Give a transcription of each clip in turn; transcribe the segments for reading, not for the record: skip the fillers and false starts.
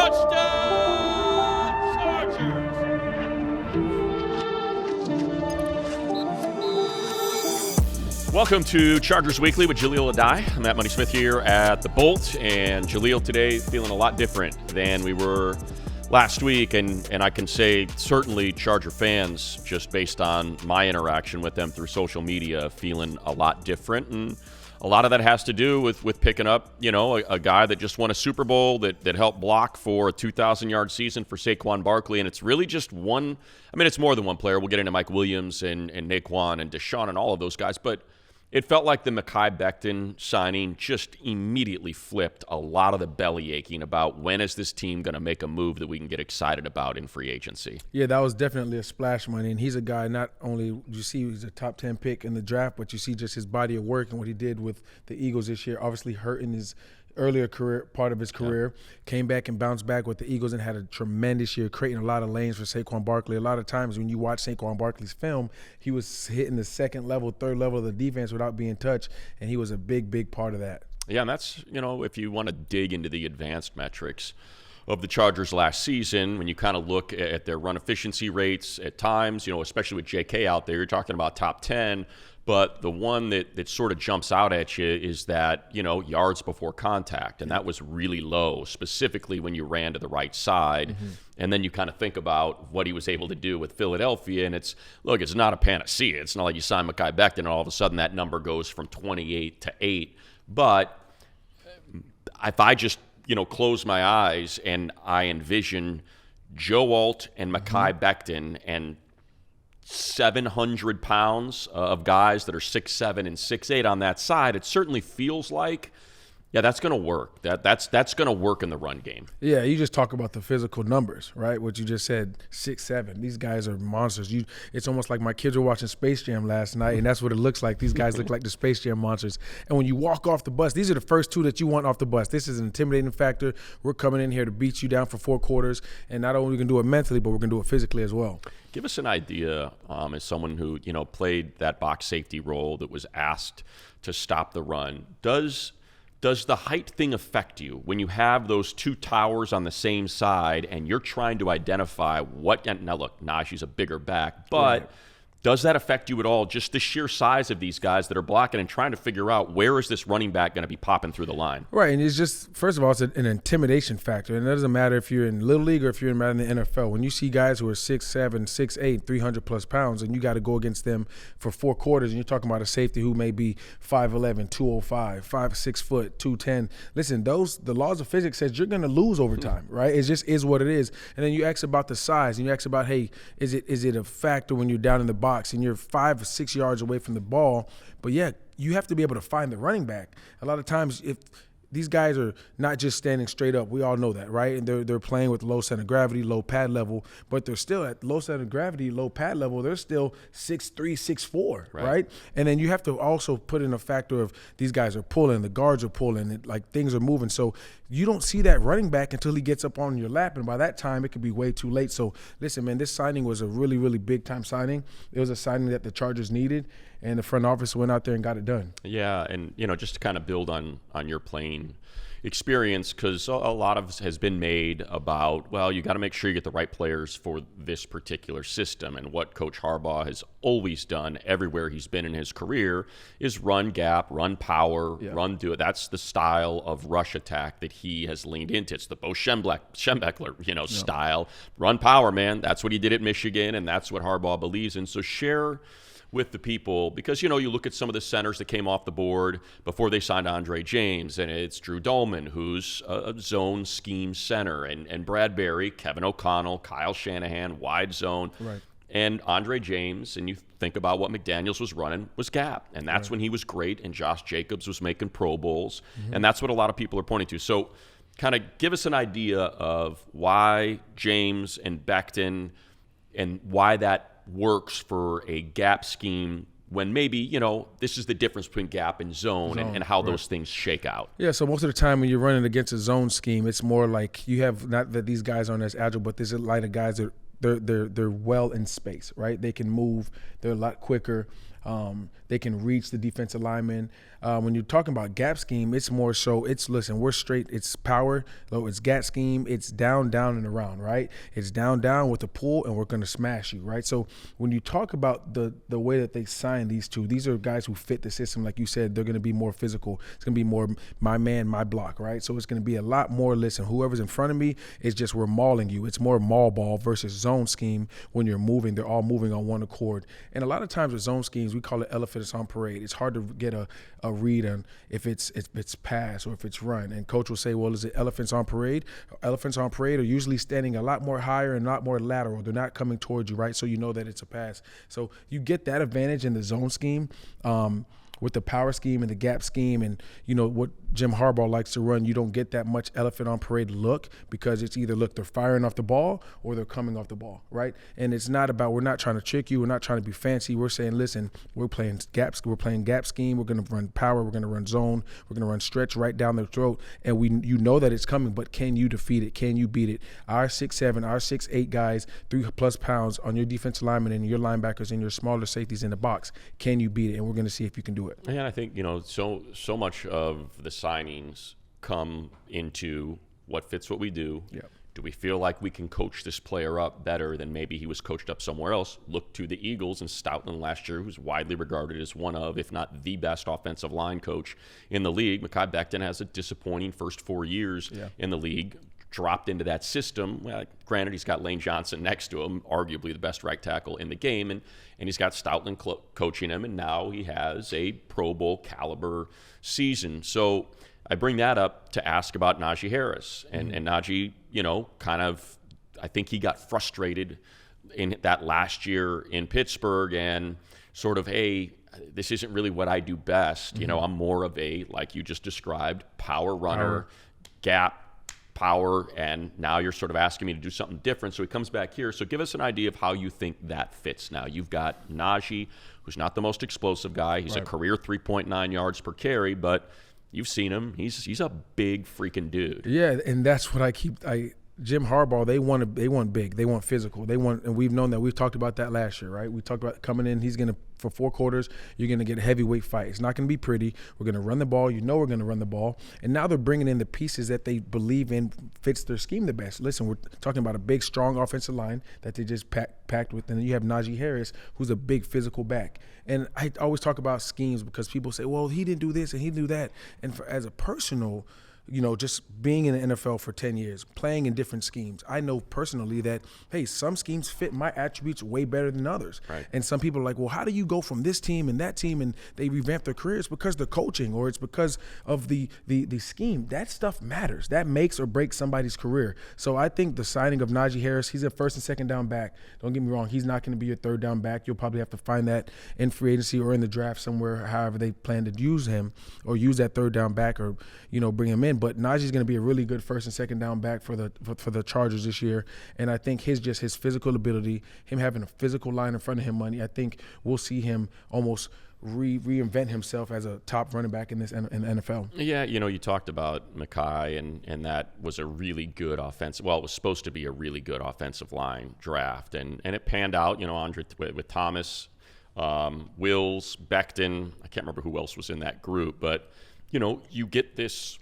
Touchdown, Chargers! Welcome to Chargers Weekly with Jahleel Addae. I'm Matt Money Smith here at the Bolt, and Jahleel today feeling a lot different than we were last week, and I can say certainly Charger fans, just based on my interaction with them through social media, feeling a lot different. And a lot of that has to do with picking up, a guy that just won a Super Bowl that helped block for a 2,000-yard season for Saquon Barkley. And it's really just one. I mean, it's more than one player. We'll get into Mike Williams and Naquan and Deshaun and all of those guys. But it felt like the Mekhi Becton signing just immediately flipped a lot of the belly aching about when is this team going to make a move that we can get excited about in free agency. Yeah, that was definitely a splash money. And he's a guy, not only you see he's a top 10 pick in the draft, but you see just his body of work and what he did with the Eagles this year, obviously hurting his earlier part of his career, came back and bounced back with the Eagles and had a tremendous year, creating a lot of lanes for Saquon Barkley. A lot of times when you watch Saquon Barkley's film, he was hitting the second level, third level of the defense without being touched, and he was a big part of that. Yeah, and that's, if you want to dig into the advanced metrics of the Chargers last season, when you kind of look at their run efficiency rates at times, especially with JK out there, you're talking about top 10. But the one that sort of jumps out at you is that, yards before contact. And that was really low, specifically when you ran to the right side. Mm-hmm. And then you kind of think about what he was able to do with Philadelphia. And it's not a panacea. It's not like you sign Mekhi Becton and all of a sudden that number goes from 28 to 8. But if I just, close my eyes and I envision Joe Alt and Mekhi Becton and 700 pounds of guys that are 6'7" and 6'8" on that side, it certainly feels like, that's going to work. That's going to work in the run game. Yeah, you just talk about the physical numbers, right? What you just said, 6'7". These guys are monsters. It's almost like my kids were watching Space Jam last night, and that's what it looks like. These guys look like the Space Jam monsters. And when you walk off the bus, these are the first two that you want off the bus. This is an intimidating factor. We're coming in here to beat you down for 4 quarters, and not only we can do it mentally, but we're going to do it physically as well. Give us an idea, as someone who, played that box safety role that was asked to stop the run. Does the height thing affect you when you have those two towers on the same side and you're trying to identify what – now, look, Najee's a bigger back, but does that affect you at all, just the sheer size of these guys that are blocking and trying to figure out where is this running back going to be popping through the line? Right, and it's just – first of all, it's an intimidation factor, and it doesn't matter if you're in Little League or if you're in the NFL. When you see guys who are 6'7", 6'8", 300-plus pounds, and you got to go against them for 4 quarters, and you're talking about a safety who may be 5'11", 205, 6 foot, 210. Listen, the laws of physics says you're going to lose over time, right? It just is what it is. And then you ask about the size, and you ask about, hey, is it a factor when you're down in the box and you're 5 or 6 yards away from the ball? But you have to be able to find the running back. A lot of times, if these guys are not just standing straight up, we all know that, right? And they're playing with low center of gravity, low pad level, but they're still at low center of gravity, low pad level. They're still 6'3", 6'4", right? And then you have to also put in a factor of these guys are pulling, the guards are pulling, things are moving. So you don't see that running back until he gets up on your lap, and by that time it could be way too late. So listen, man, this signing was a really, really big-time signing. It was a signing that the Chargers needed, and the front office went out there and got it done. Yeah, and just to kind of build on your playing experience, because a lot of has been made about, well, you got to make sure you get the right players for this particular system. And what Coach Harbaugh has always done everywhere he's been in his career is run gap, run power, run do it. That's the style of rush attack that he has leaned into. It's the Bo Schembechler, style. Run power, man. That's what he did at Michigan, and that's what Harbaugh believes in. So share with the people, because, you look at some of the centers that came off the board before they signed Andre James, and it's Drew Dolman, who's a zone scheme center, and Bradbury, Kevin O'Connell, Kyle Shanahan, wide zone. Right. And Andre James, and you think about what McDaniels was running, was gap. And that's when he was great, and Josh Jacobs was making Pro Bowls. Mm-hmm. And that's what a lot of people are pointing to. So kind of give us an idea of why James and Becton and why that works for a gap scheme when maybe, this is the difference between gap and zone and how those things shake out. Yeah, so most of the time when you're running against a zone scheme, it's more like you have, not that these guys aren't as agile, but there's a lot of guys that they're well in space, right? They can move. They're a lot quicker. They can reach the defensive lineman. When you're talking about gap scheme, it's more so listen, we're straight. It's power. It's gap scheme. It's down, down, and around, right? It's down, down with the pull, and we're going to smash you, right? So when you talk about the way that they sign these two, these are guys who fit the system. Like you said, they're going to be more physical. It's going to be more my man, my block, right? So it's going to be a lot more, listen, whoever's in front of me is just we're mauling you. It's more maul ball versus zone scheme. When you're moving, they're all moving on one accord. And a lot of times with zone schemes, we call it elephants on parade. It's hard to get a read on if it's pass or if it's run. And coach will say, well, is it elephants on parade? Elephants on parade are usually standing a lot more higher and a lot more lateral. They're not coming towards you, right? So you know that it's a pass. So you get that advantage in the zone scheme. With the power scheme and the gap scheme and, what Jim Harbaugh likes to run, you don't get that much elephant on parade look because it's either, look, they're firing off the ball or they're coming off the ball, right? And it's not about, we're not trying to trick you. We're not trying to be fancy. We're saying, listen, we're playing gap scheme. We're going to run power. We're going to run zone. We're going to run stretch right down their throat. And you know that it's coming, but can you defeat it? Can you beat it? Our 6'7", our 6'8" guys, 3+ pounds on your defensive linemen and your linebackers and your smaller safeties in the box. Can you beat it? And we're going to see if you can do it. And I think, so much of the signings come into what fits what we do. Yep. Do we feel like we can coach this player up better than maybe he was coached up somewhere else? Look to the Eagles and Stoutland last year, who's widely regarded as one of, if not the best offensive line coach in the league. Mekhi Becton has a disappointing first 4 years in the league. Dropped into that system. Well, granted, he's got Lane Johnson next to him, arguably the best right tackle in the game, and he's got Stoutland coaching him, and now he has a Pro Bowl caliber season. So I bring that up to ask about Najee Harris. And Najee, I think he got frustrated in that last year in Pittsburgh and sort of, hey, this isn't really what I do best. I'm more of a, like you just described, power runner, gap, power, and now you're sort of asking me to do something different. So he comes back here. So give us an idea of how you think that fits now. You've got Najee, who's not the most explosive guy. He's a career 3.9 yards per carry, but you've seen him. He's a big freaking dude. Yeah, and that's what Jim Harbaugh, they want big, they want physical, and we've known that. We've talked about that last year, right? We talked about coming in, he's gonna, for 4 quarters, you're gonna get a heavyweight fight. It's not gonna be pretty. We're gonna run the ball. We're gonna run the ball, and now they're bringing in the pieces that they believe in fits their scheme the best. Listen, we're talking about a big, strong offensive line that they just packed with, and then you have Najee Harris, who's a big physical back. And I always talk about schemes because people say, well, he didn't do this and he didn't do that, and as a personal, just being in the NFL for 10 years, playing in different schemes, I know personally that, hey, some schemes fit my attributes way better than others. Right. And some people are like, well, how do you go from this team and that team and they revamp their careers? Because they're coaching or it's because of the scheme. That stuff matters. That makes or breaks somebody's career. So I think the signing of Najee Harris, he's a first and second down back. Don't get me wrong. He's not going to be your third down back. You'll probably have to find that in free agency or in the draft somewhere, however they plan to use him or use that third down back or, bring him in. But Najee's going to be a really good first and second down back for the Chargers this year. And I think his physical ability, him having a physical line in front of him, I think we'll see him almost reinvent himself as a top running back in the NFL. Yeah, you talked about Mekhi, and that was a really good offensive. Well, it was supposed to be a really good offensive line draft, and it panned out. Andre with Thomas, Wills, Becton. I can't remember who else was in that group, but you get this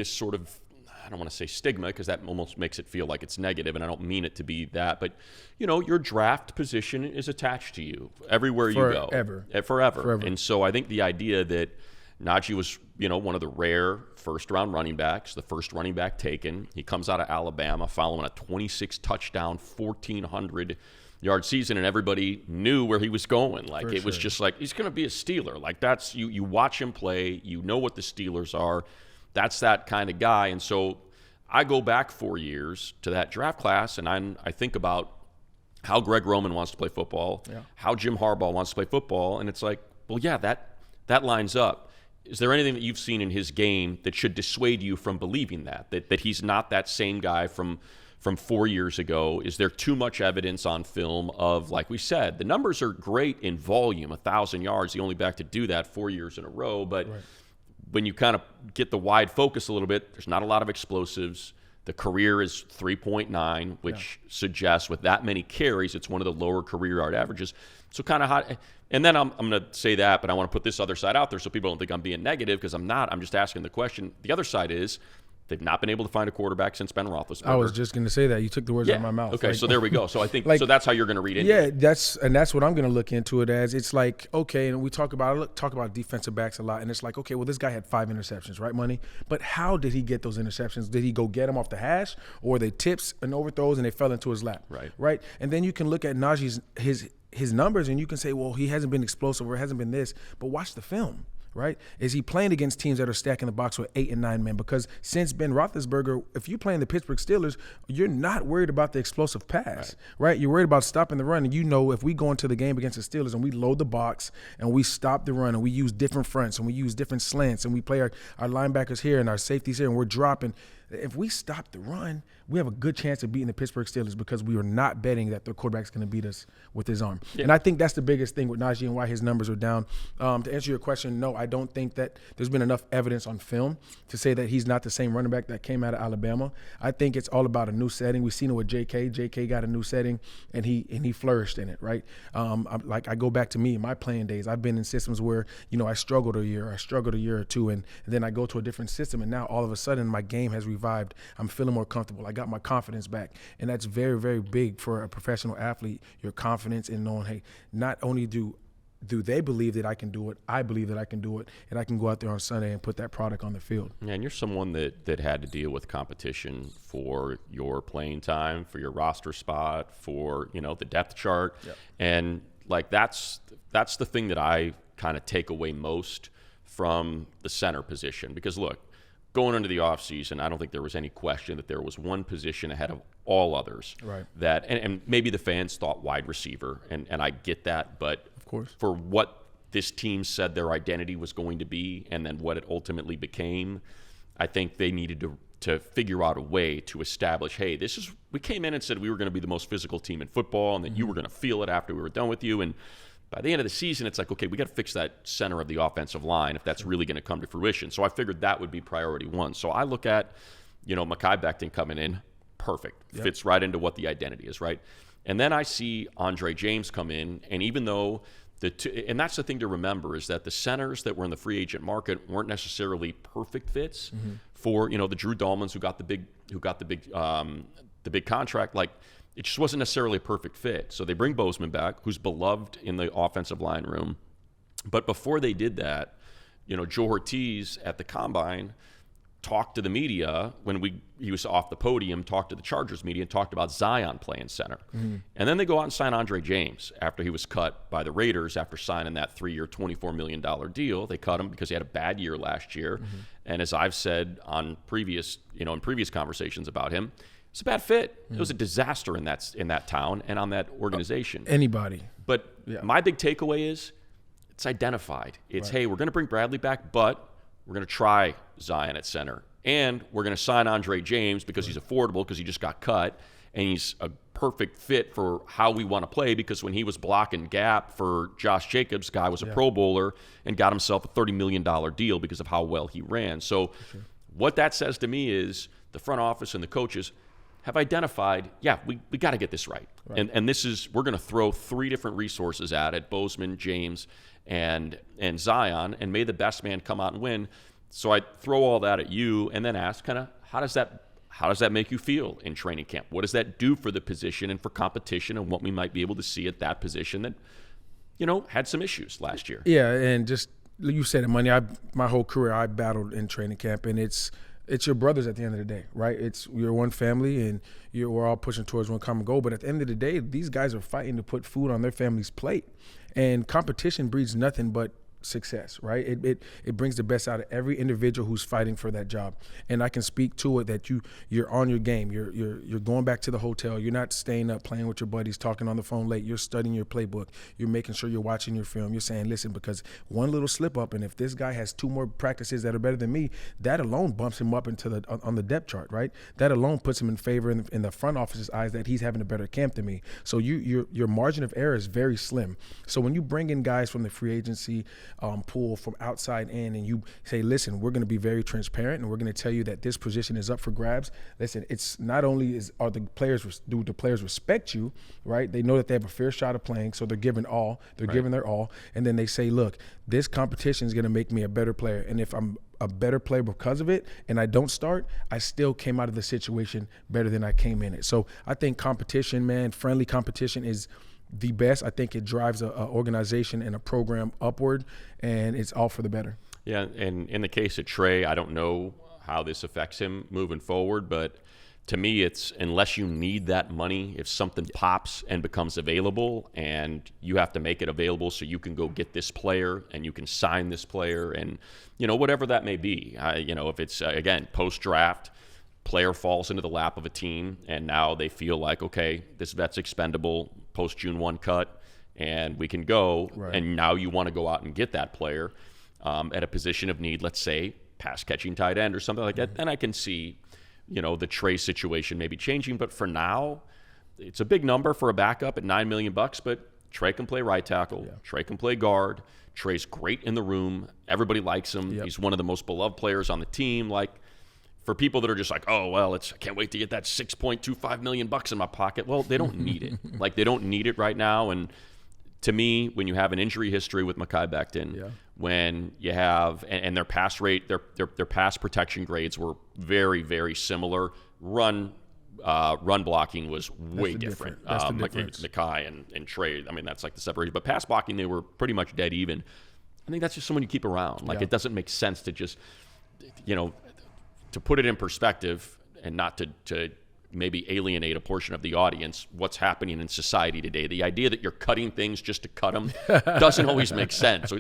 sort of, I don't want to say stigma because that almost makes it feel like it's negative, and I don't mean it to be that, but your draft position is attached to you everywhere you go. Forever. And so I think the idea that Najee was, one of the rare first-round running backs, the first running back taken. He comes out of Alabama following a 26-touchdown, 1,400-yard season, and everybody knew where he was going. It was just like, he's going to be a Steeler. Like, that's, you watch him play, you know what the Steelers are. That's that kind of guy. And so I go back 4 years to that draft class, and I think about how Greg Roman wants to play football, how Jim Harbaugh wants to play football, and it's like, well, yeah, that lines up. Is there anything that you've seen in his game that should dissuade you from believing that he's not that same guy from 4 years ago? Is there too much evidence on film of, like we said, the numbers are great in volume, 1,000 yards, the only back to do that 4 years in a row, but when you kind of get the wide focus a little bit, there's not a lot of explosives. The career is 3.9, which suggests with that many carries, it's one of the lower career yard averages. So kind of hot. And then I'm going to say that, but I want to put this other side out there so people don't think I'm being negative, because I'm not. I'm just asking the question. The other side is they've not been able to find a quarterback since Ben Roethlisberger. I was just going to say that. You took the words out of my mouth. Okay, so there we go. So I think so that's how you're going to read it. Yeah, that's what I'm going to look into it as. It's like, okay, and we talk about defensive backs a lot, and it's like, okay, well, this guy had 5 interceptions, right, Money? But how did he get those interceptions? Did he go get them off the hash, or were they tips and overthrows and they fell into his lap? Right? And then you can look at Najee's his numbers, and you can say, well, he hasn't been explosive or hasn't been this, but watch the film. Right? Is he playing against teams that are stacking the box with 8 and 9 men? Because since Ben Roethlisberger, if you're playing the Pittsburgh Steelers, you're not worried about the explosive pass, right? You're worried about stopping the run. And you know, if we go into the game against the Steelers and we load the box and we stop the run and we use different fronts and we use different slants and we play our linebackers here and our safeties here and we're dropping, if we stop the run, we have a good chance of beating the Pittsburgh Steelers because we are not betting that the quarterback's going to beat us with his arm. Yeah. And I think that's the biggest thing with Najee and why his numbers are down. To answer your question, no, I don't think that there's been enough evidence on film to say that he's not the same running back that came out of Alabama. I think it's all about a new setting. We've seen it with J.K. J.K. got a new setting, and he flourished in it, right? I go back to me, my playing days. I've been in systems where, I struggled a year or two, and then I go to a different system, and now all of a sudden my game has revived. I'm feeling more comfortable. I got my confidence back, and that's very, very big for a professional athlete. Your confidence in knowing, hey, not only do they believe that I can do it, I believe that I can do it, and I can go out there on Sunday and put that product on the field. Yeah, and you're someone that had to deal with competition for your playing time, for your roster spot, for the depth chart, and that's the thing that I kind of take away most from the center position, because look, going into the offseason, I don't think there was any question that there was one position ahead of all others. Right. That and maybe the fans thought wide receiver, and I get that, but of course, for what this team said their identity was going to be and then what it ultimately became, I think they needed to figure out a way to establish, hey, we came in and said we were going to be the most physical team in football and that you were going to feel it after we were done with you, and by the end of the season, it's like, okay, we got to fix that center of the offensive line if that's really going to come to fruition. So I figured that would be priority one. So I look at, Mekhi Becton coming in, perfect, fits right into what the identity is, right? And then I see Andre James come in, and even though and that's the thing to remember, is that the centers that were in the free agent market weren't necessarily perfect fits for the Drew Dalmans who got the big contract. Like, it just wasn't necessarily a perfect fit. So they bring Bozeman back, who's beloved in the offensive line room. But before they did that, Joe Ortiz at the Combine talked to the media when he was off the podium, talked to the Chargers media and talked about Zion playing center. And then they go out and sign Andre James after he was cut by the Raiders after signing that 3-year, $24 million deal. They cut him because he had a bad year last year. And as I've said on previous conversations about him, it's a bad fit. It was a disaster in that town and on that organization. Anybody. But my big takeaway is it's identified. It's, hey, we're going to bring Bradley back, but we're going to try Zion at center. And we're going to sign Andre James because he's affordable, because he just got cut, and he's a perfect fit for how we want to play, because when he was blocking gap for Josh Jacobs, guy was a Pro Bowler and got himself a $30 million deal because of how well he ran. So what that says to me is the front office and the coaches have identified, we got to get this right. And this is, we're going to throw 3 different resources at it, Bozeman, James, and Zion, and may the best man come out and win. So I throw all that at you and then ask kind of, how does that make you feel in training camp? What does that do for the position and for competition and what we might be able to see at that position that, had some issues last year? Yeah, and just, you said it, Money. My whole career I battled in training camp, and it's your brothers at the end of the day, right? You're one family, and we're all pushing towards one common goal. But at the end of the day, these guys are fighting to put food on their family's plate. And competition breeds nothing but success, right? It brings the best out of every individual who's fighting for that job. And I can speak to it that you're on your game. You're going back to the hotel. You're not staying up playing with your buddies, talking on the phone late. You're studying your playbook. You're making sure you're watching your film. You're saying, listen, because one little slip up, and if this guy has 2 more practices that are better than me, that alone bumps him up on the depth chart, right? That alone puts him in favor in the front office's eyes that he's having a better camp than me. So your margin of error is very slim. So when you bring in guys from the free agency, pool from outside in, and you say, listen, we're going to be very transparent, and we're going to tell you that this position is up for grabs. Listen, it's not only do the players respect you, right? They know that they have a fair shot of playing, so they're giving giving their all, and then they say, look, this competition is going to make me a better player, and if I'm a better player because of it and I don't start, I still came out of the situation better than I came in it. So I think competition, man, friendly competition is the best. I think it drives a organization and a program upward, and it's all for the better. Yeah, and in the case of Trey, I don't know how this affects him moving forward, but to me, it's unless you need that money, if something pops and becomes available and you have to make it available so you can go get this player and you can sign this player and, whatever that may be. If it's, again, post-draft, player falls into the lap of a team and now they feel like, okay, this vet's expendable, post-June 1 cut, and we can go. Right. And now you want to go out and get that player at a position of need, let's say, pass-catching tight end or something like that, then I can see the Trey situation maybe changing. But for now, it's a big number for a backup at $9 million, but Trey can play right tackle. Yeah. Trey can play guard. Trey's great in the room. Everybody likes him. Yep. He's one of the most beloved players on the team. Like, for people that are just like, oh, well, I can't wait to get that $6.25 million in my pocket. Well, they don't need it. Like, they don't need it right now. And to me, when you have an injury history with Mekhi Becton, when you have and their pass rate, their pass protection grades were very, very similar. Run blocking was way different. That's the difference. Mekhi and Trey, I mean, that's like the separation. But pass blocking, they were pretty much dead even. I think that's just someone you keep around. Like, it doesn't make sense to just, to put it in perspective and not to maybe alienate a portion of the audience, what's happening in society today. The idea that you're cutting things just to cut them doesn't always make sense.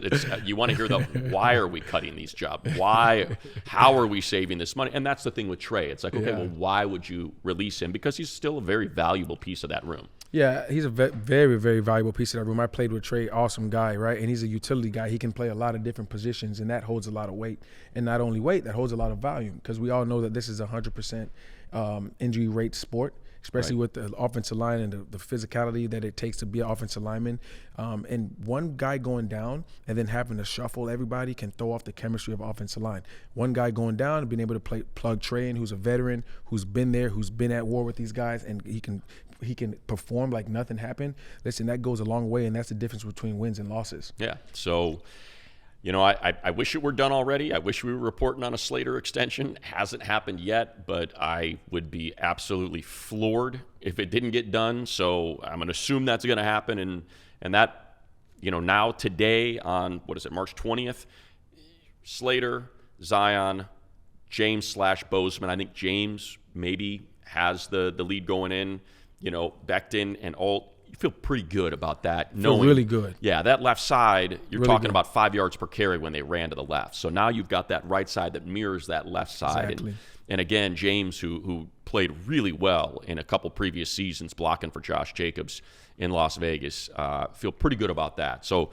You want to hear why are we cutting these jobs? How are we saving this money? And that's the thing with Trey. It's like, okay, well, why would you release him? Because he's still a very valuable piece of that room. Yeah, he's a very, very valuable piece of that room. I played with Trey, awesome guy, right? And he's a utility guy. He can play a lot of different positions, and that holds a lot of weight. And not only weight, that holds a lot of volume, because we all know that this is 100% injury rate sport, especially with the offensive line and the physicality that it takes to be an offensive lineman. And one guy going down and then having to shuffle everybody can throw off the chemistry of offensive line. One guy going down and being able to plug Trey in, who's a veteran, who's been there, who's been at war with these guys, and he can perform like nothing happened. Listen, that goes a long way, and that's the difference between wins and losses. Yeah, so I wish it were done already. I wish we were reporting on a Slater extension. It hasn't happened yet, but I would be absolutely floored if it didn't get done. So I'm going to assume that's going to happen. And that, now today on, March 20th, Slater, Zion, James / Bozeman. I think James maybe has the lead going in. Becton and Alt. You feel pretty good about that. Feel really good. Yeah, that left side, you're really talking good. about 5 yards per carry when they ran to the left. So now you've got that right side that mirrors that left side. Exactly. And again, James, who played really well in a couple previous seasons blocking for Josh Jacobs in Las Vegas, feel pretty good about that. So,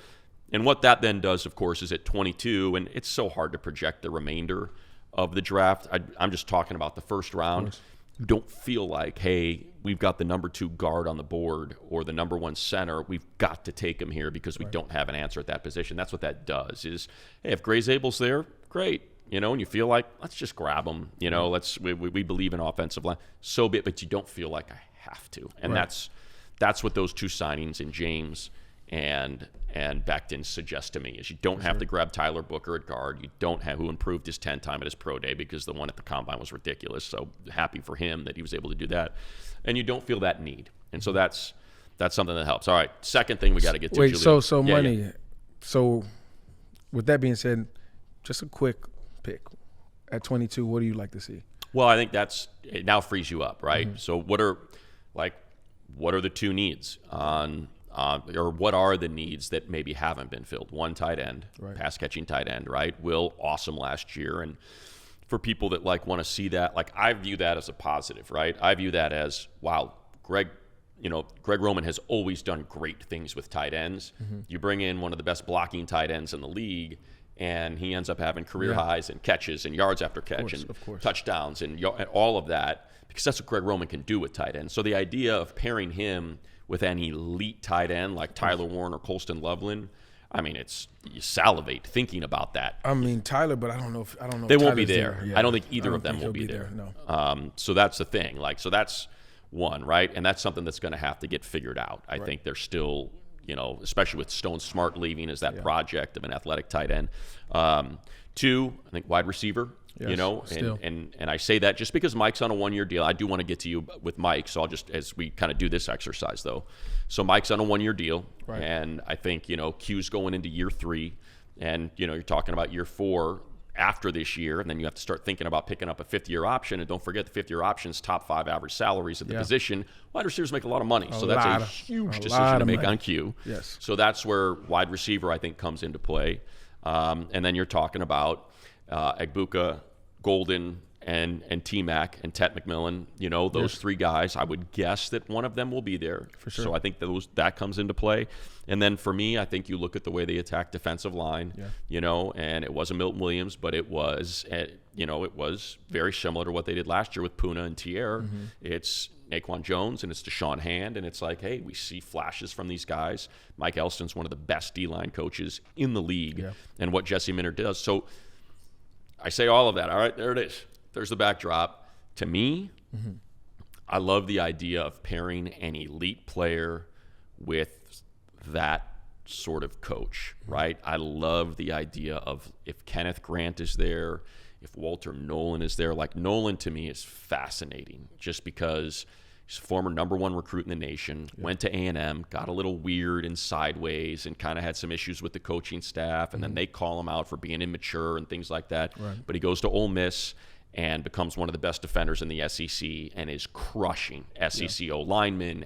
and what that then does, of course, is at 22, and it's so hard to project the remainder of the draft. I'm just talking about the first round. You don't feel like, hey, we've got the number 2 guard on the board or the number 1 center. We've got to take him here because we don't have an answer at that position. That's what that does is, hey, if Gray Zabel's there, great. And you feel like, let's just grab him. We believe in offensive line. So be it, but you don't feel like I have to. And that's what those 2 signings in James and Becton suggest to me is you don't have to grab Tyler Booker at guard. You don't have who improved his 10 time at his pro day because the one at the combine was ridiculous. So happy for him that he was able to do that. And you don't feel that need. And so that's something that helps. All right, second thing we got to get to. Wait, Jahleel. so money. Yeah. So with that being said, just a quick pick. At 22, what do you like to see? Well, I think it now frees you up, right? Mm-hmm. So what are the 2 needs or what are the needs that maybe haven't been filled? 1 tight end, pass-catching tight end, right? Will, awesome last year. And for people that want to see that, I view that as a positive, right? I view that as, wow, Greg Roman has always done great things with tight ends. Mm-hmm. You bring in one of the best blocking tight ends in the league, and he ends up having career highs and catches and yards after catch and touchdowns and all of that, because that's what Greg Roman can do with tight ends. So the idea of pairing him with an elite tight end like Tyler Warren or Colston Loveland, I mean, you salivate thinking about that. I mean, Tyler, but I don't know if They won't be Tyler's there. Yeah. I don't think either of them will be there. No. So that's the thing. So that's one, right? And that's something that's going to have to get figured out. I think they're still, especially with Stone Smart leaving as that project of an athletic tight end. Two, I think wide receiver. Yes, and I say that just because Mike's on a 1-year deal. I do want to get to you with Mike, so I'll just, as we kind of do this exercise though. So Mike's on a 1-year deal, and I think, Q's going into year 3, and, you're talking about year 4 after this year, and then you have to start thinking about picking up a 5th-year option, and don't forget the 5th-year option's top 5 average salaries at the position. Wide receivers make a lot of money, so that's a huge decision to make on Q. Yes. So that's where wide receiver, I think, comes into play. And then you're talking about Egbuka, Golden, and T-Mac and Tet McMillan, those 3 guys. I would guess that one of them will be there. For sure. So I think that comes into play. And then for me, I think you look at the way they attack defensive line, and it wasn't Milton Williams, but it was, it was very similar to what they did last year with Puna and Tier. It's Naquan Jones and it's Deshaun Hand, and it's like, hey, we see flashes from these guys. Mike Elston's one of the best D-line coaches in the league, and what Jesse Minter does. So I say all of that. All right, there it is. There's the backdrop. To me, I love the idea of pairing an elite player with that sort of coach, right? I love the idea of if Kenneth Grant is there, if Walter Nolan is there. Like, Nolan to me is fascinating just because he's a former #1 recruit in the nation, went to A&M, got a little weird and sideways and kind of had some issues with the coaching staff, and then they call him out for being immature and things like that. But he goes to Ole Miss and becomes one of the best defenders in the SEC and is crushing SEC O-linemen,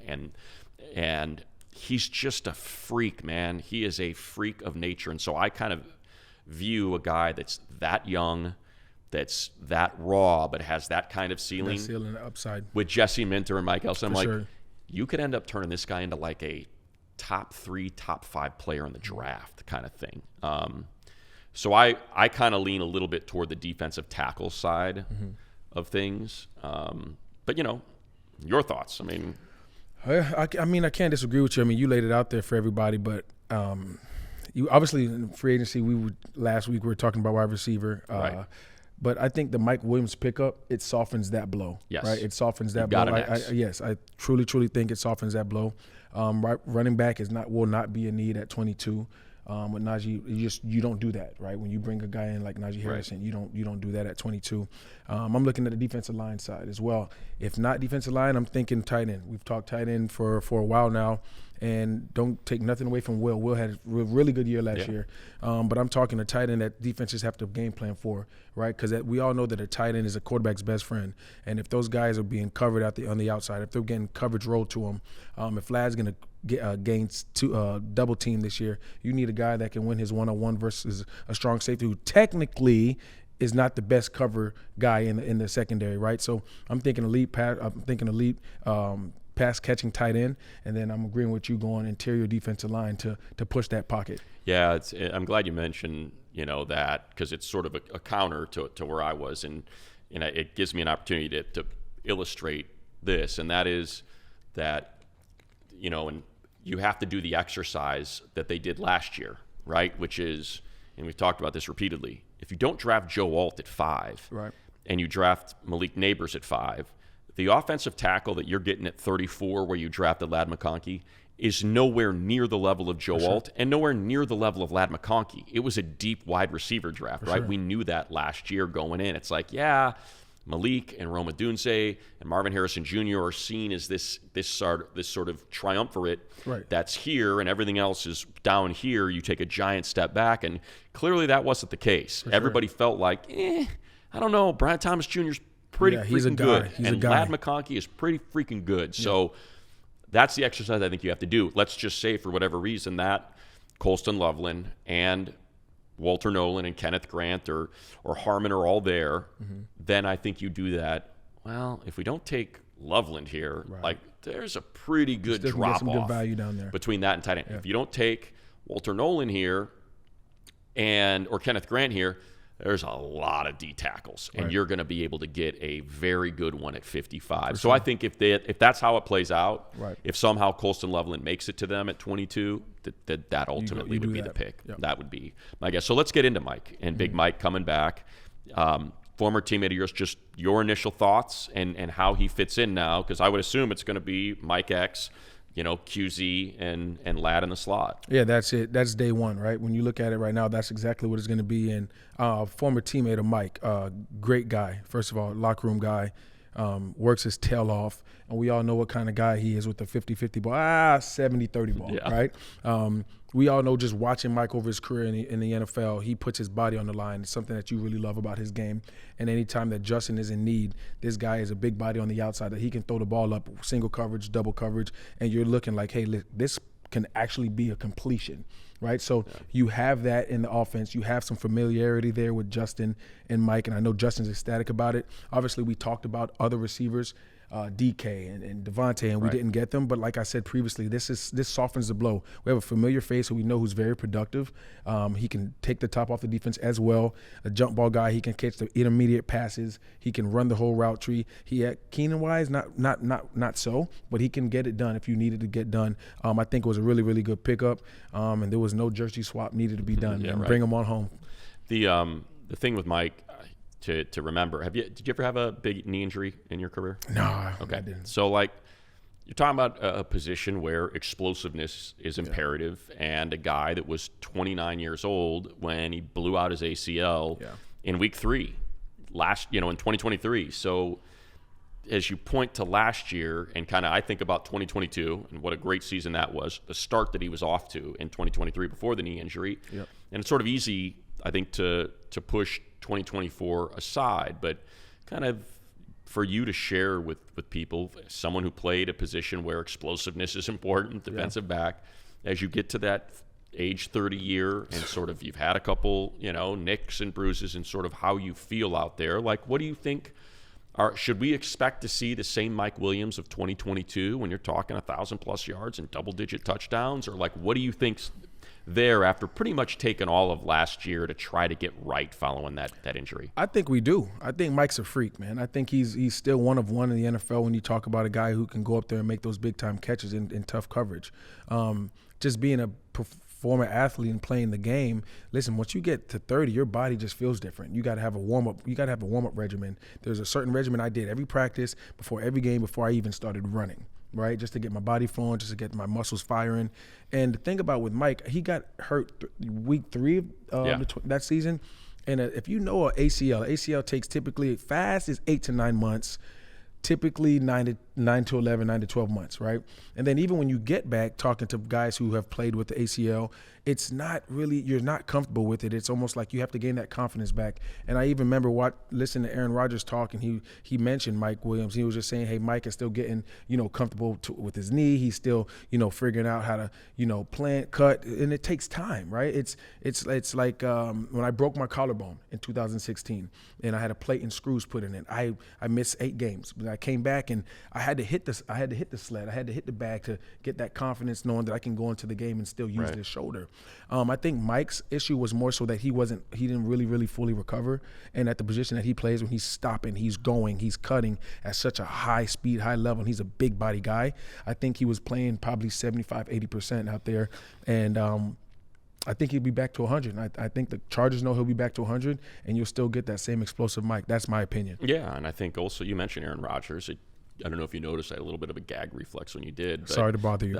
and he's just a freak, man. He is a freak of nature. And so I kind of view a guy that's that young, that's that raw, but has that kind of ceiling. That ceiling upside. With Jesse Minter and Mike Elston. I'm like, sure. You could end up turning this guy into like a top 3, top 5 player in the draft kind of thing. So I kind of lean a little bit toward the defensive tackle side of things. But, your thoughts. I mean, I can't disagree with you. I mean, you laid it out there for everybody, but you obviously in free agency, last week we were talking about wide receiver. Right. But I think the Mike Williams pickup, it softens that blow. Yes. Right? It softens that blow. I truly think it softens that blow. Running back will not be a need at 22. With Najee, you don't do that, right? When you bring a guy in like Najee Harrison, you don't do that at 22. I'm looking at the defensive line side as well. If not defensive line, I'm thinking tight end. We've talked tight end for a while now, and don't take nothing away from Will. Will had a really good year last year, but I'm talking a tight end that defenses have to game plan for, right? Because we all know that a tight end is a quarterback's best friend, and if those guys are being covered on the outside, if they're getting coverage rolled to them, if Vlad's going to gains double team this year, you need a guy that can win his one-on-one versus a strong safety who technically is not the best cover guy in the secondary, right? So I'm thinking elite pass catching tight end, and then I'm agreeing with you going interior defensive line to push that pocket. Yeah, I'm glad you mentioned that, because it's sort of a counter to where I was, and it gives me an opportunity to illustrate this, and that is that and you have to do the exercise that they did last year, right? Which is, and we've talked about this repeatedly, if you don't draft Joe Alt at 5, right, and you draft Malik Neighbors at 5, the offensive tackle that you're getting at 34 where you drafted Ladd McConkey is nowhere near the level of Joe Alt and nowhere near the level of Ladd McConkey. It was a deep wide receiver draft, right? We knew that last year going in. It's like, Malik and Rome Odunze and Marvin Harrison Jr. are seen as this sort of triumvirate that's here, and everything else is down here. You take a giant step back, and clearly that wasn't the case. Everybody felt like, I don't know, Brian Thomas Jr. is pretty freaking good, and Ladd McConkey is pretty freaking good. So that's the exercise I think you have to do. Let's just say, for whatever reason, that Colston Loveland and Walter Nolan and Kenneth Grant or Harmon are all there, then I think you do that. Well, if we don't take Loveland here, like, there's a pretty good drop-off good value down there between that and tight end. If you don't take Walter Nolan here or Kenneth Grant here, there's a lot of D tackles, and Right. you're going to be able to get a very good one at 55. So I think if that's how it plays out, Right. if somehow Colston Loveland makes it to them at 22, that ultimately you would do be that. the pick. Yep. That would be my guess. So let's get into Mike and Big Mike coming back. Former teammate of yours, just your initial thoughts and how he fits in now, because I would assume it's going to be Mike X, QZ and Ladd in the slot. Yeah, that's it. That's day one, right? When you look at it right now, that's exactly what it's going to be. And former teammate of Mike, great guy. First of all, locker room guy, works his tail off. And we all know what kind of guy he is with the 50-50 ball, 70-30 ball, Yeah. right? We all know just watching Mike over his career in the NFL, he puts his body on the line. It's something that you really love about his game. And anytime that Justin is in need, this guy is a big body on the outside that he can throw the ball up, single coverage, double coverage, and you're looking like, hey, this can actually be a completion, right? So you have that in the offense. You have some familiarity there with Justin and Mike, and I know Justin's ecstatic about it. Obviously, we talked about other receivers, DK and Devontae, and we didn't get them. But like I said previously, this softens the blow. We have a familiar face who we know who's very productive. He can take the top off the defense as well. A jump ball guy. He can catch the intermediate passes. He can run the whole route tree. Keenan-wise, not so, but he can get it done if you needed to get done. I think it was a really, really good pickup, and there was no jersey swap needed to be done. Yeah, right. Bring him on home. The thing with Mike to remember, did you ever have a big knee injury in your career? No, Okay. I didn't. So you're talking about a position where explosiveness is imperative, and a guy that was 29 years old when he blew out his ACL in week 3 in 2023. So as you point to last year and kind of I think about 2022 and what a great season that was, the start that he was off to in 2023 before the knee injury. Yep. And it's sort of easy, I think, to push 2024 aside, but kind of for you to share with people, someone who played a position where explosiveness is important, defensive back, as you get to that age 30 year and sort of you've had a couple, nicks and bruises and sort of how you feel out there, what do you think should we expect to see the same Mike Williams of 2022 when you're talking 1,000+ yards and double-digit touchdowns? Or what do you think's there after pretty much taking all of last year to try to get right following that injury? I think we do. I think Mike's a freak, man. I think he's still one of one in the NFL when you talk about a guy who can go up there and make those big-time catches in tough coverage. Just being a former athlete and playing the game, listen, once you get to 30, your body just feels different. You got to have a warm-up. You got to have a warm-up regimen. There's a certain regimen I did every practice, before every game, before I even started running, right? Just to get my body flowing, just to get my muscles firing. And the thing about with Mike, he got hurt week 3 of that season. And if you know an ACL takes typically fast is 8 to 9 months, typically 9 to 11, 9 to 12 months, right? And then even when you get back talking to guys who have played with the ACL, it's not really, you're not comfortable with it. It's almost like you have to gain that confidence back. And I even remember listening to Aaron Rodgers talk, and he mentioned Mike Williams. He was just saying, hey, Mike is still getting, comfortable with his knee. He's still, figuring out how to, plant, cut, and it takes time, right? It's like when I broke my collarbone in 2016, and I had a plate and screws put in it. I missed 8 games, but I came back and I had to hit the sled. I had to hit the bag to get that confidence, knowing that I can go into the game and still use this shoulder. I think Mike's issue was more so that he didn't really, really fully recover. And at the position that he plays, when he's stopping, he's going, he's cutting at such a high speed, high level, and he's a big body guy. I think he was playing probably 75, 80% out there. And I think he'll be back to 100. I think the Chargers know he'll be back to 100, and you'll still get that same explosive Mike. That's my opinion. Yeah, and I think also you mentioned Aaron Rodgers. I don't know if you noticed, I had a little bit of a gag reflex when you did. But, sorry to bother you.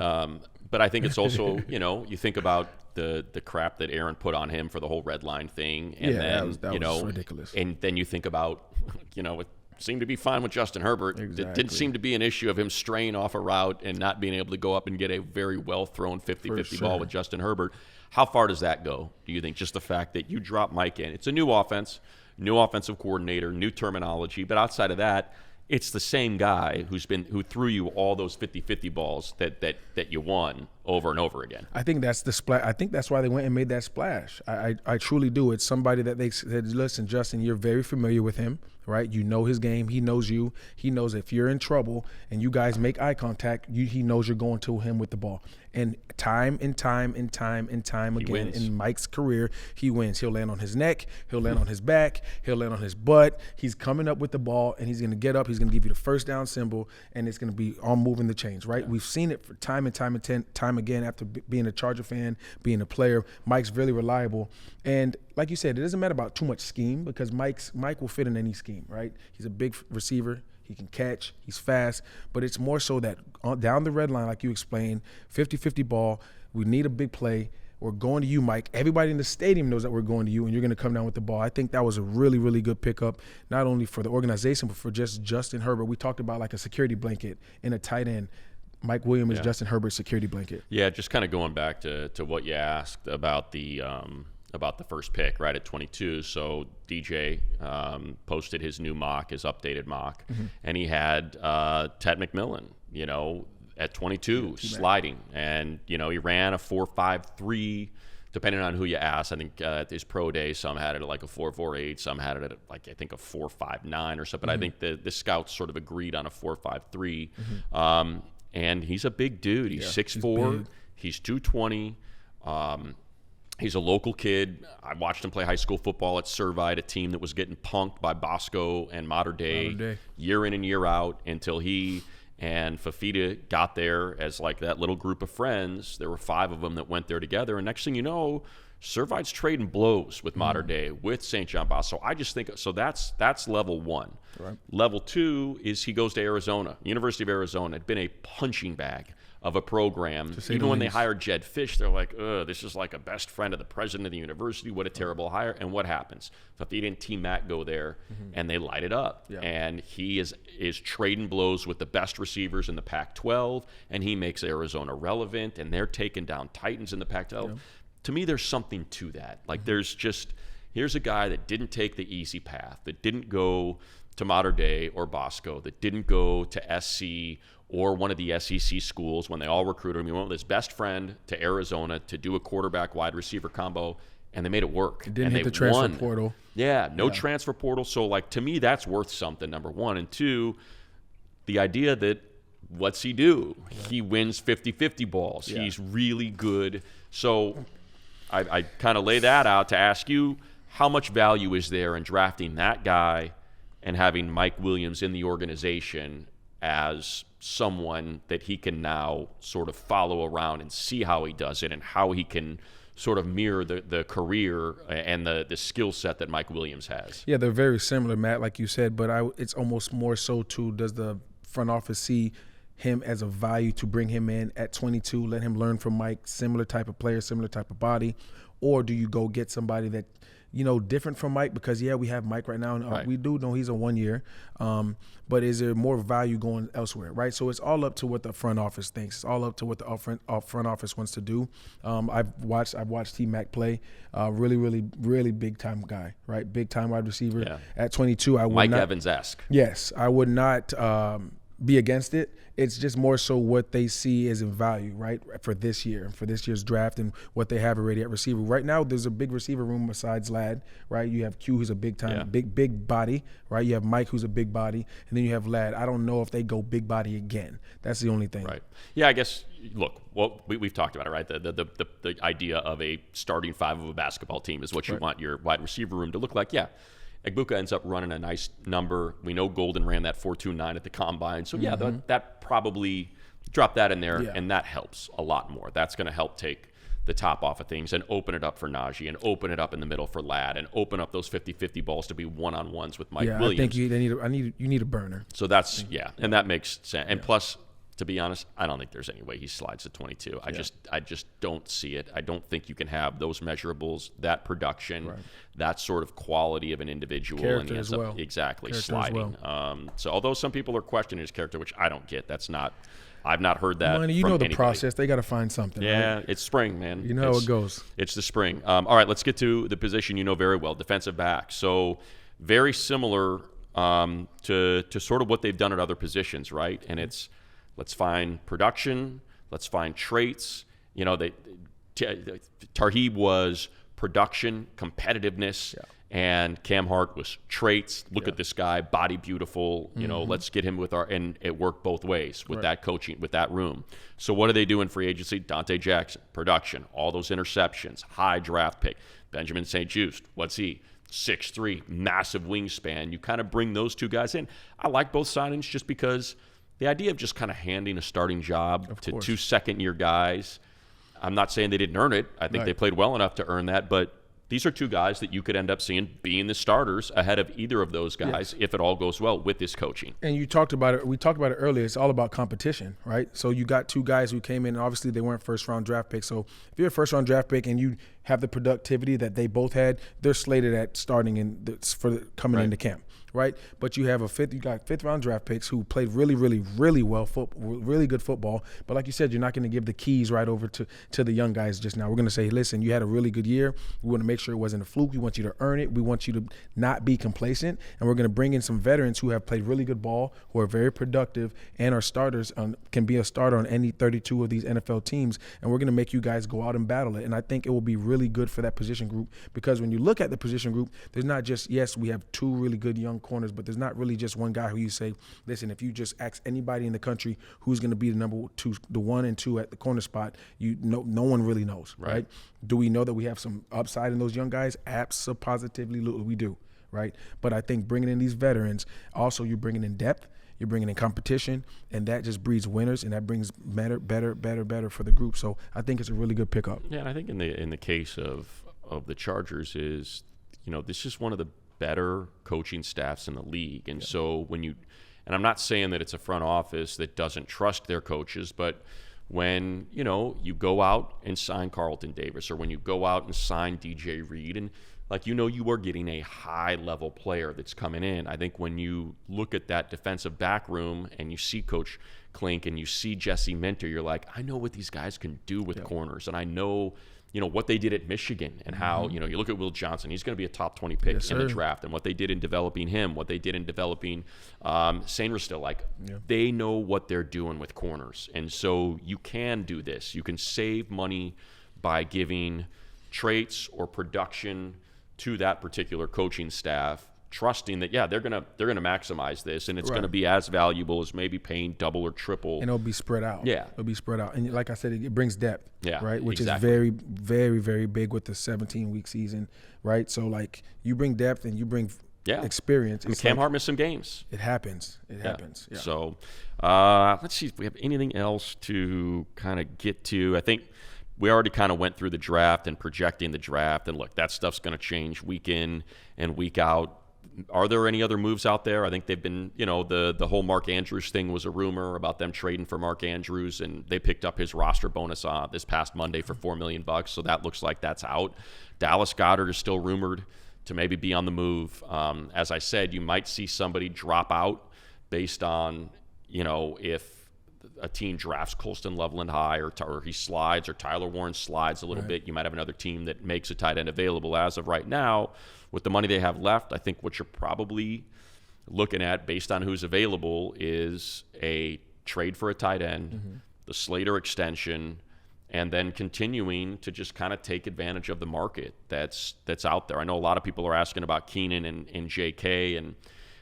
But I think it's also, you think about the crap that Aaron put on him for the whole red line thing. And then, that was ridiculous. And then you think about, it seemed to be fine with Justin Herbert. Exactly. It didn't seem to be an issue of him straying off a route and not being able to go up and get a very well-thrown 50-50 ball with Justin Herbert. How far does that go, do you think? Just the fact that you drop Mike in. It's a new offense, new offensive coordinator, new terminology. But outside of that, it's the same guy who threw you all those 50-50 balls that you won over and over again. I think that's the splash. I think that's why they went and made that splash. I truly do. It's somebody that they said, listen, Justin, you're very familiar with him. right? You know his game. He knows you. He knows if you're in trouble and you guys make eye contact, he knows you're going to him with the ball. And time again in Mike's career, he wins. He'll land on his neck. He'll land on his back. He'll land on his butt. He's coming up with the ball, and he's going to get up. He's going to give you the first down symbol, and it's going to be on moving the chains, right? Yeah. We've seen it for time again after being a Charger fan, being a player. Mike's really reliable. And like you said, it doesn't matter about too much scheme because Mike will fit in any scheme, right? He's a big receiver. He can catch. He's fast. But it's more so that down the red line, like you explained, 50-50 ball, we need a big play. We're going to you, Mike. Everybody in the stadium knows that we're going to you, and you're going to come down with the ball. I think that was a really, really good pickup, not only for the organization, but for just Justin Herbert. We talked about like a security blanket in a tight end. Mike Williams is Justin Herbert's security blanket. Yeah, just kind of going back to what you asked about the first pick, right, at 22. So DJ posted his new mock, his updated mock, and he had Ted McMillan, at 22, sliding. And, he ran a 4.53, depending on who you ask. I think at his pro day, some had it at like a 4.48, some had it at like, I think a 4.59 or something. But I think the scouts sort of agreed on a 4.53. And he's a big dude. He's 6'4", he's 220. He's a local kid. I watched him play high school football at Servite, a team that was getting punked by Bosco and Mater Dei year in and year out until he and Fafita got there as like that little group of friends. There were 5 of them that went there together. And next thing you know, Servite's trading blows with Mater Dei, with St. John Bosco. So I just think, so that's level 1. Right. Level 2 is he goes to Arizona. University of Arizona had been a punching bag of a program. Even when they hired Jed Fish, they're like, this is like a best friend of the president of the university. What a terrible hire. And what happens? Fafita and T-Mac go there, and they light it up. Yeah. And he is trading blows with the best receivers in the Pac-12, and he makes Arizona relevant, and they're taking down Titans in the Pac-12. Yeah. To me, there's something to that. Like, there's just, here's a guy that didn't take the easy path, that didn't go to Mater Dei or Bosco, that didn't go to SC or one of the SEC schools when they all recruited him. He went with his best friend to Arizona to do a quarterback wide receiver combo, and they made it work. It didn't hit the transfer portal. Yeah, no transfer portal. So, like, to me, that's worth something, number 1. And 2, the idea that what's he do? Yeah. He wins 50-50 balls. Yeah. He's really good. So I kind of lay that out to ask you, how much value is there in drafting that guy and having Mike Williams in the organization as someone that he can now sort of follow around and see how he does it and how he can sort of mirror the career and the skill set that Mike Williams has? Yeah, they're very similar, Matt, like you said, but it's almost more so too, does the front office see him as a value to bring him in at 22, let him learn from Mike, similar type of player, similar type of body, or do you go get somebody that, different from Mike? Because, we have Mike right now, and right. We do know he's a 1 year, but is there more value going elsewhere, right? So it's all up to what the front office thinks. It's all up to what the front office wants to do. I've watched T-Mac play, really, really, really big-time guy, right? Big-time wide receiver. Yeah. At 22, I would Mike not – Evans-esque. Yes, I would not be against it. It's just more so what they see as in value, right, for this year's draft and what they have already at receiver. Right now, there's a big receiver room besides Ladd, right? You have Q, who's a big-time, big body, right? You have Mike, who's a big body, and then you have Ladd. I don't know if they go big body again. That's the only thing. Right. Yeah, I guess, look, we've talked about it, right? The idea of a starting 5 of a basketball team is what you want your wide receiver room to look like. Yeah. Egbuka ends up running a nice number. We know Golden ran that 4.29 at the combine. So, that probably drop that in there, and that helps a lot more. That's going to help take the top off of things and open it up for Najee and open it up in the middle for Ladd and open up those 50-50 balls to be one-on-ones with Mike Williams. I think you need a burner. So that's, and that makes sense. And plus, to be honest, I don't think there's any way he slides to 22. I just don't see it. I don't think you can have those measurables, that production, that sort of quality of an individual, character and he ends as up character sliding. So although some people are questioning his character, which I don't get, I've not heard that. Money, from the anybody. process. They got to find something. Yeah, right? It's spring, man. You know how it goes. It's the spring. All right, let's get to the position you know very well, defensive back. So very similar to sort of what they've done at other positions, right? And it's, let's find production. Let's find traits. Tarheeb was production, competitiveness, And Cam Hart was traits. Look at this guy, body beautiful. You know, let's get him with and it worked both ways with that coaching, with that room. So what do they do in free agency? Dante Jackson, production, all those interceptions, high draft pick. Benjamin St-Juste, what's he? 6'3", massive wingspan. You kind of bring those two guys in. I like both signings just because the idea of just kind of handing a starting job to two second-year guys, I'm not saying they didn't earn it. I think they played well enough to earn that, but these are two guys that you could end up seeing being the starters ahead of either of those guys if it all goes well with this coaching. And you talked about it. We talked about it earlier. It's all about competition, right? So you got two guys who came in. And obviously, they weren't first-round draft picks. So if you're a first-round draft pick and you have the productivity that they both had, they're slated at starting coming into camp. Right, but you got fifth-round draft picks who played really, really, really well, really good football. But like you said, you're not going to give the keys right over to the young guys just now. We're going to say, listen, you had a really good year. We want to make sure it wasn't a fluke. We want you to earn it. We want you to not be complacent. And we're going to bring in some veterans who have played really good ball, who are very productive, and are starters, can be a starter on any 32 of these NFL teams. And we're going to make you guys go out and battle it. And I think it will be really good for that position group, because when you look at the position group, there's not just, yes, we have two really good young corners, but there's not really just one guy who you say, listen, if you just ask anybody in the country who's going to be the number two, the 1 and 2 at the corner spot, no one really knows, right? Do we know that we have some upside in those young guys? Absolutely, we do, right? But I think bringing in these veterans, also you're bringing in depth, you're bringing in competition, and that just breeds winners, and that brings better for the group. So I think it's a really good pickup. Yeah, and I think in the case of the Chargers is, this is one of the better coaching staffs in the league. And so and I'm not saying that it's a front office that doesn't trust their coaches, but when, you go out and sign Carlton Davis, or when you go out and sign DJ Reed, and you are getting a high level player that's coming in. I think when you look at that defensive back room and you see Coach Klink and you see Jesse Minter, you're like, I know what these guys can do with corners, and I know what they did at Michigan, and how, you look at Will Johnson, he's going to be a top 20 pick in the draft, and what they did in developing him, what they did in developing Sainristil, they know what they're doing with corners. And so you can do this. You can save money by giving traits or production to that particular coaching staff, trusting that they're gonna maximize this, and it's gonna be as valuable as maybe paying double or triple, and it'll be spread out. It'll be spread out, and like I said, it brings depth. Right, which is very, very, very big with the 17-week season. Right, so you bring depth and you bring experience. Cam Hart missed some games. It happens. It happens. Yeah. So let's see if we have anything else to kind of get to. I think we already kind of went through the draft and projecting the draft, and look, that stuff's going to change week in and week out. Are there any other moves out there? I think they've been, the whole Mark Andrews thing was a rumor about them trading for Mark Andrews, and they picked up his roster bonus this past Monday for $4 million. So that looks like that's out. Dallas Goedert is still rumored to maybe be on the move. As I said, you might see somebody drop out based on, if a team drafts Colston Loveland high, or he slides, or Tyler Warren slides a little bit. You might have another team that makes a tight end available. As of right now, with the money they have left, I think what you're probably looking at, based on who's available, is a trade for a tight end, the Slater extension, and then continuing to just kind of take advantage of the market that's out there. I know a lot of people are asking about Keenan and JK, and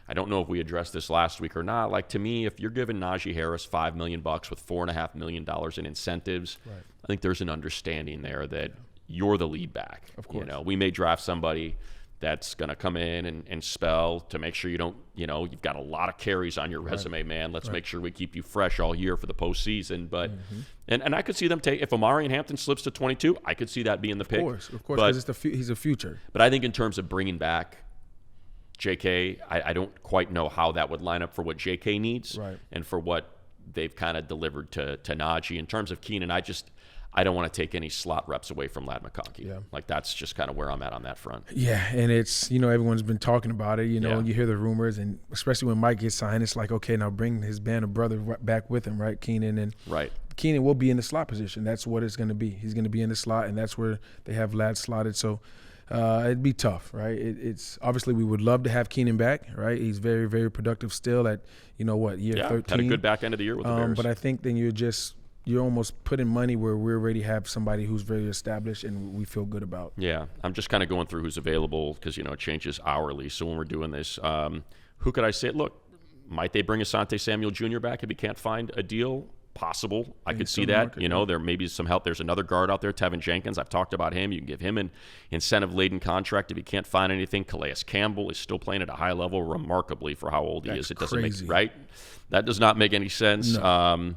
I don't know if we addressed this last week or not. To me, if you're giving Najee Harris $5 million with $4.5 million in incentives, I think there's an understanding there that you're the lead back. Of course. We may draft somebody that's going to come in and spell to make sure you don't, you've got a lot of carries on your resume, man. Let's make sure we keep you fresh all year for the postseason. But and I could see them take, if Omari and Hampton slips to 22, I could see that being the pick. Of course, because he's a future. But I think in terms of bringing back JK, I don't quite know how that would line up for what JK needs and for what they've kind of delivered to Najee. In terms of Keenan, I don't want to take any slot reps away from Ladd McConkey. That's just kind of where I'm at on that front. Yeah, and it's, everyone's been talking about it, you hear the rumors, and especially when Mike gets signed, it's like, okay, now bring his band of brothers back with him, right? Keenan Keenan will be in the slot position. That's what it's going to be. He's going to be in the slot, and that's where they have Ladd slotted. So it'd be tough, right? It's obviously we would love to have Keenan back, right? He's very, very productive still at, year 13. Had a good back end of the year with the Bears. But I think then you're you're almost putting money where we already have somebody who's very established and we feel good about. Yeah, I'm just kind of going through who's available because, it changes hourly. So when we're doing this, who could I say? Look, might they bring Asante Samuel Jr. back if he can't find a deal? Possible. I could see that. There may be some help. There's another guard out there, Tevin Jenkins. I've talked about him. You can give him an incentive-laden contract if he can't find anything. Calais Campbell is still playing at a high level, remarkably for how old he is. It doesn't make right. That does not make any sense. No.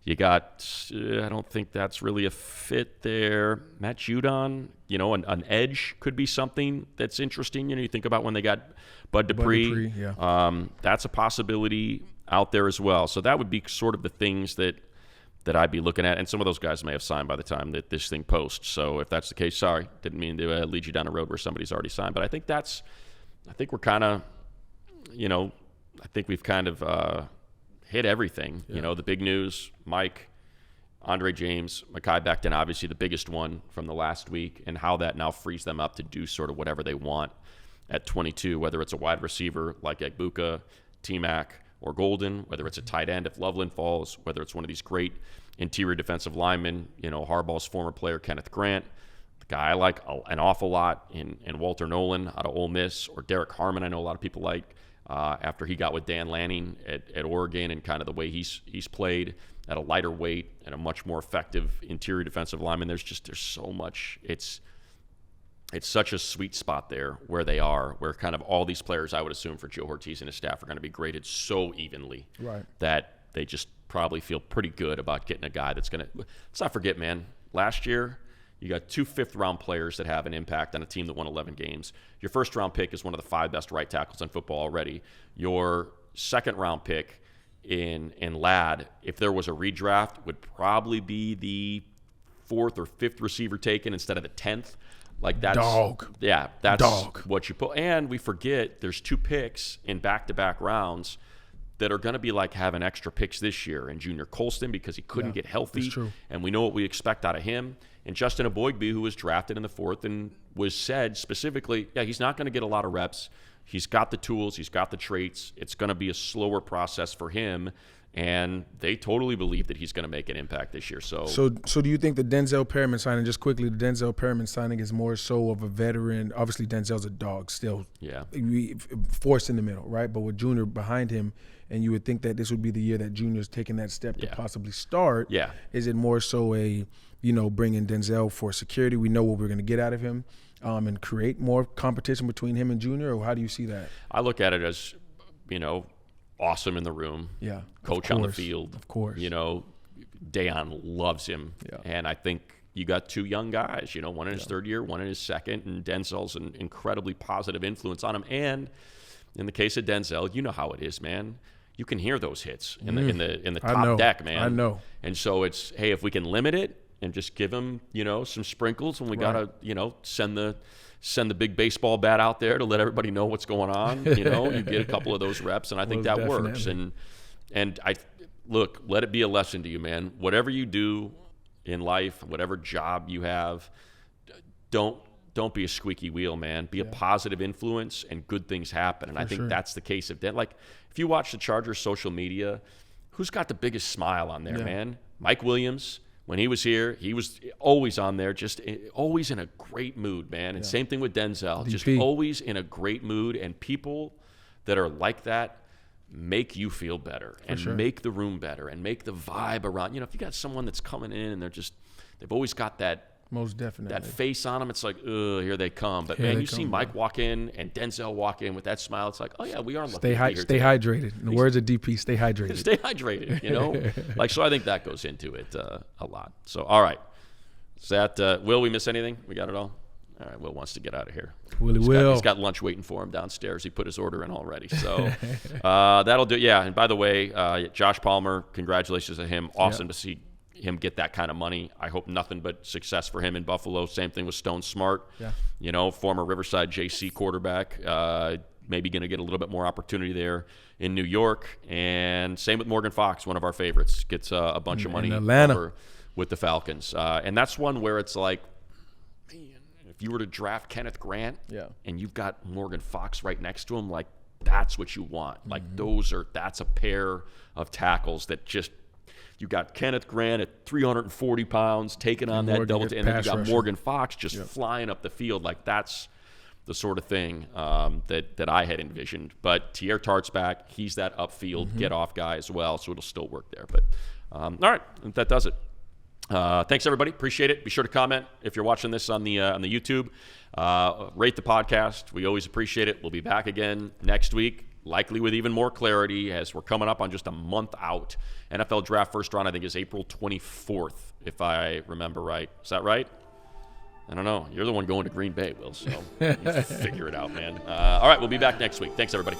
You got, I don't think that's really a fit there. Matt Judon, an edge could be something that's interesting. You think about when they got Bud Dupree. That's a possibility out there as well. So that would be sort of the things that I'd be looking at. And some of those guys may have signed by the time that this thing posts. So if that's the case, sorry, didn't mean to lead you down a road where somebody's already signed. But I think we're kind of, I think we've kind of hit everything. The big news, Mike, Andre James, Mekhi Becton, obviously the biggest one from the last week, and how that now frees them up to do sort of whatever they want at 22, whether it's a wide receiver like Egbuka, T-Mac, or Golden, whether it's a tight end if Loveland falls, whether it's one of these great interior defensive linemen, Harbaugh's former player Kenneth Grant, the guy I like an awful lot in Walter Nolan out of Ole Miss, or Derek Harmon, I know a lot of people like after he got with Dan Lanning at Oregon and kind of the way he's played at a lighter weight and a much more effective interior defensive lineman. There's so much. It's such a sweet spot there where they are, where kind of all these players, I would assume, for Joe Ortiz and his staff are going to be graded so evenly that they just probably feel pretty good about getting a guy that's going to – let's not forget, man, last year you got 2 fifth-round players that have an impact on a team that won 11 games. Your first-round pick is one of the 5 best right tackles in football already. Your second-round pick in Ladd, if there was a redraft, would probably be the 4th or 5th receiver taken instead of the 10th. Like that's dog. Yeah, that's dog. What you put. And we forget there's 2 picks in back-to-back rounds that are going to be like having extra picks this year. And Junior Colston, because he couldn't get healthy. That's true. And we know what we expect out of him. And Justin Aboigbe, who was drafted in the 4th and was said specifically, he's not going to get a lot of reps. He's got the tools. He's got the traits. It's going to be a slower process for him. And they totally believe that he's going to make an impact this year. So do you think the Denzel Perriman signing, just quickly, the Denzel Perriman signing is more so of a veteran? Obviously, Denzel's a dog still. Yeah. Forced in the middle, right? But with Junior behind him, and you would think that this would be the year that Junior's taking that step to possibly start. Yeah. Is it more so a, bringing Denzel for security? We know what we're going to get out of him and create more competition between him and Junior, or how do you see that? I look at it as, awesome in the room. Yeah. Coach on the field. Of course. Deion loves him. Yeah. And I think you got 2 young guys, one in his 3rd year, one in his 2nd, and Denzel's an incredibly positive influence on him. And in the case of Denzel, you know how it is, man. You can hear those hits in the top deck, man. I know. And so it's, hey, if we can limit it and just give him, some sprinkles when we gotta, send the big baseball bat out there to let everybody know what's going on. You get a couple of those reps, and I think that works. And I look, let it be a lesson to you, man. Whatever you do in life, whatever job you have, don't be a squeaky wheel, man. Be a positive influence, and good things happen. And I think that's the case of that. Like, if you watch the Chargers' social media, who's got the biggest smile on there, man? Mike Williams. When he was here, he was always on there, just always in a great mood, man. And same thing with Denzel, just always in a great mood. And people that are like that make you feel better and make the room better and make the vibe around. If you got someone that's coming in and they've always got that most definitely that face on them, it's like, here they come. But man, you see Mike walk in and Denzel walk in with that smile. It's like, oh yeah, we are lucky. Stay hydrated. In the words of DP, stay hydrated. Stay hydrated. So I think that goes into it a lot. So all right, is that Will? We miss anything? We got it all. All right, Will wants to get out of here. He's got lunch waiting for him downstairs. He put his order in already. So that'll do. Yeah, and by the way, Josh Palmer, congratulations to him. Awesome to see him get that kind of money. I hope nothing but success for him in Buffalo. Same thing with Stone Smart. Yeah. Former Riverside JC quarterback. Maybe going to get a little bit more opportunity there in New York. And same with Morgan Fox, one of our favorites. Gets a bunch of money in Atlanta with the Falcons. And that's one where it's like, if you were to draft Kenneth Grant and you've got Morgan Fox right next to him, like, that's what you want. Like, that's a pair of tackles that just – You got Kenneth Grant at 340 pounds taking on that double team. And then you got Morgan Fox just flying up the field. Like, that's the sort of thing that I had envisioned. But Teair Tart's back. He's that upfield get-off guy as well, so it'll still work there. But all right, that does it. Thanks, everybody. Appreciate it. Be sure to comment if you're watching this on the YouTube. Rate the podcast. We always appreciate it. We'll be back again next week, likely with even more clarity as we're coming up on just a month out. NFL Draft first round, I think, is April 24th, if I remember right. Is that right? I don't know. You're the one going to Green Bay, Will, so you figure it out, man. All right, we'll be back next week. Thanks, everybody.